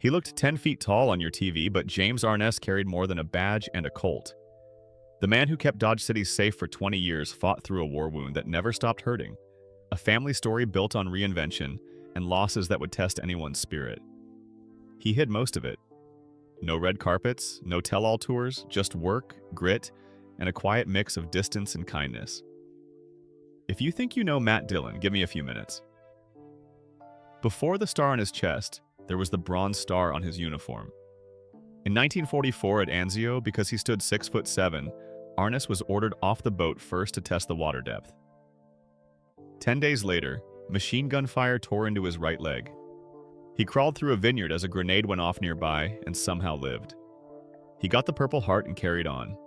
He looked 10 feet tall on your TV, but James Arness carried more than a badge and a Colt. The man who kept Dodge City safe for 20 years fought through a war wound that never stopped hurting. A family story built on reinvention and losses that would test anyone's spirit. He hid most of it. No red carpets, no tell-all tours, just work, grit, and a quiet mix of distance and kindness. If you think you know Matt Dillon, give me a few minutes. Before the star on his chest, there was the bronze star on his uniform. In 1944 at Anzio, because he stood 6'7", Arness was ordered off the boat first to test the water depth. 10 days later, machine gun fire tore into his right leg. He crawled through a vineyard as a grenade went off nearby and somehow lived. He got the Purple Heart and carried on.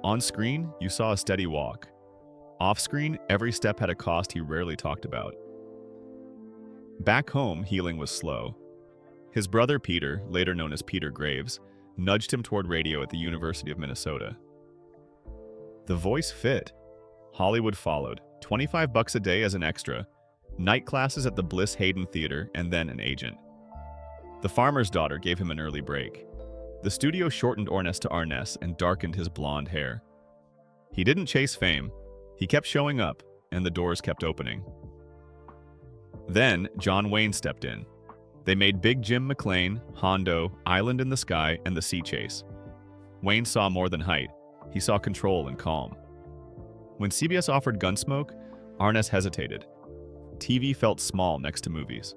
On screen, you saw a steady walk. Off screen, every step had a cost he rarely talked about. Back home, healing was slow. His brother Peter, later known as Peter Graves, nudged him toward radio at the University of Minnesota. The voice fit. Hollywood followed, $25 a day as an extra, night classes at the Bliss Hayden Theater, and then an agent. The Farmer's Daughter gave him an early break. The studio shortened Arness to Arness and darkened his blonde hair. He didn't chase fame. He kept showing up, and the doors kept opening. Then, John Wayne stepped in. They made Big Jim McLean, Hondo, Island in the Sky, and The Sea Chase. Wayne saw more than height. He saw control and calm. When CBS offered Gunsmoke, Arness hesitated. TV felt small next to movies.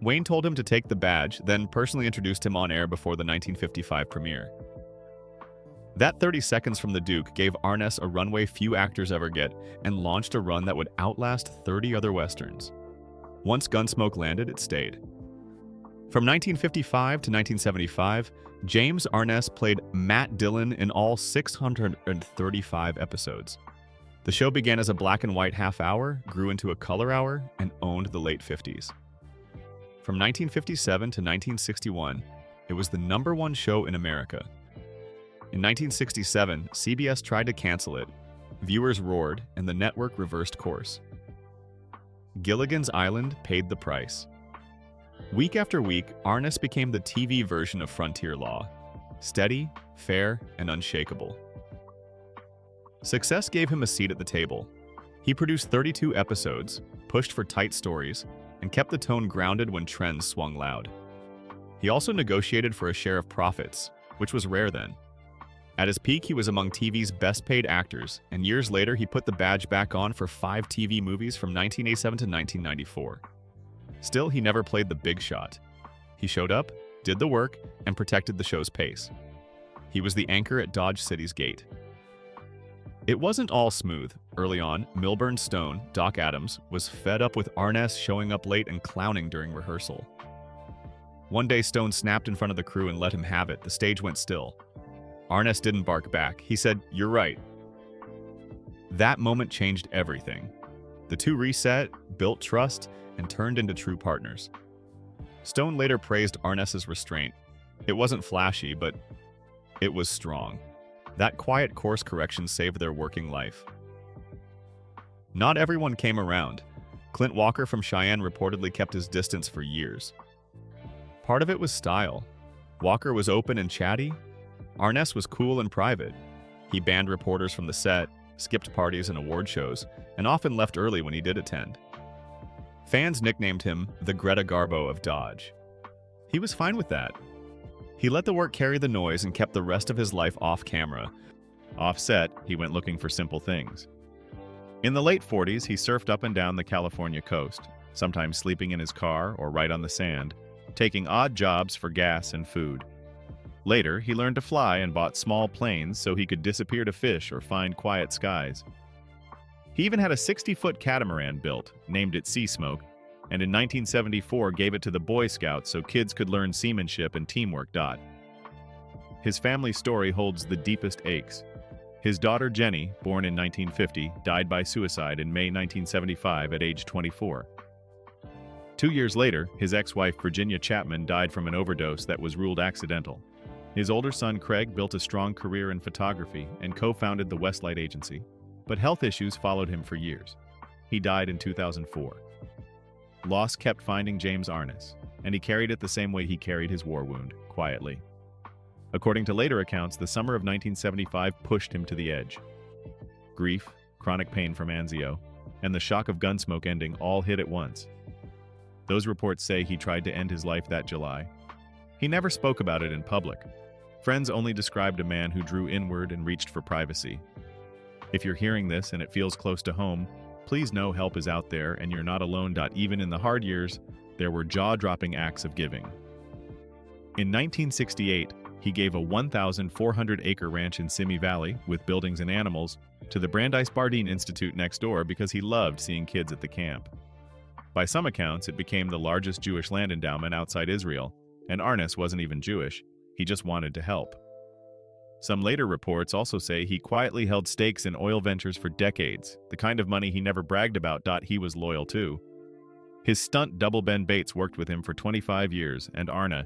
Wayne told him to take the badge, then personally introduced him on air before the 1955 premiere. That 30 seconds from the Duke gave Arness a runway few actors ever get and launched a run that would outlast 30 other westerns. Once Gunsmoke landed, it stayed. From 1955 to 1975, James Arness played Matt Dillon in all 635 episodes. The show began as a black and white half hour, grew into a color hour, and owned the late 50s. From 1957 to 1961, it was the #1 show in America. In 1967, CBS tried to cancel it. Viewers roared, and the network reversed course. Gilligan's Island paid the price. Week after week, Arness became the TV version of Frontier Law. Steady, fair, and unshakable. Success gave him a seat at the table. He produced 32 episodes, pushed for tight stories, and kept the tone grounded when trends swung loud. He also negotiated for a share of profits, which was rare then. At his peak, he was among TV's best-paid actors, and years later he put the badge back on for 5 TV movies from 1987 to 1994. Still, he never played the big shot. He showed up, did the work, and protected the show's pace. He was the anchor at Dodge City's gate. It wasn't all smooth. Early on, Milburn Stone, Doc Adams, was fed up with Arness showing up late and clowning during rehearsal. One day, Stone snapped in front of the crew and let him have it. The stage went still. Arness didn't bark back. He said, "You're right." That moment changed everything. The two reset, built trust, and turned into true partners. Stone later praised Arness's restraint. It wasn't flashy, but it was strong. That quiet course correction saved their working life. Not everyone came around. Clint Walker from Cheyenne reportedly kept his distance for years. Part of it was style. Walker was open and chatty. Arness was cool and private. He banned reporters from the set, skipped parties and award shows, and often left early when he did attend. Fans nicknamed him the Greta Garbo of Dodge. He was fine with that. He let the work carry the noise and kept the rest of his life off camera. Off set, he went looking for simple things. In the late 40s, he surfed up and down the California coast, sometimes sleeping in his car or right on the sand, taking odd jobs for gas and food. Later, he learned to fly and bought small planes so he could disappear to fish or find quiet skies. He even had a 60-foot catamaran built, named it Sea Smoke, and in 1974 gave it to the Boy Scouts so kids could learn seamanship and teamwork. His family story holds the deepest aches. His daughter Jenny, born in 1950, died by suicide in May 1975 at age 24. 2 years later, his ex-wife Virginia Chapman died from an overdose that was ruled accidental. His older son Craig built a strong career in photography and co-founded the Westlight Agency, but health issues followed him for years. He died in 2004. Loss kept finding James Arness. and he carried it the same way he carried his war wound, quietly. According to later accounts, the summer of 1975 pushed him to the edge. Grief, chronic pain from Anzio, and the shock of Gunsmoke ending all hit at once. Those reports say he tried to end his life that July. He never spoke about it in public. Friends only described a man who drew inward and reached for privacy. If you're hearing this and it feels close to home, please know help is out there and you're not alone. Even in the hard years, there were jaw-dropping acts of giving. In 1968, he gave a 1,400-acre ranch in Simi Valley, with buildings and animals, to the Brandeis Bardeen Institute next door because he loved seeing kids at the camp. By some accounts, it became the largest Jewish land endowment outside Israel, and Arnes wasn't even Jewish, he just wanted to help. Some later reports also say he quietly held stakes in oil ventures for decades, the kind of money he never bragged about. He was loyal to. His stunt double Ben Bates worked with him for 25 years, and Arne,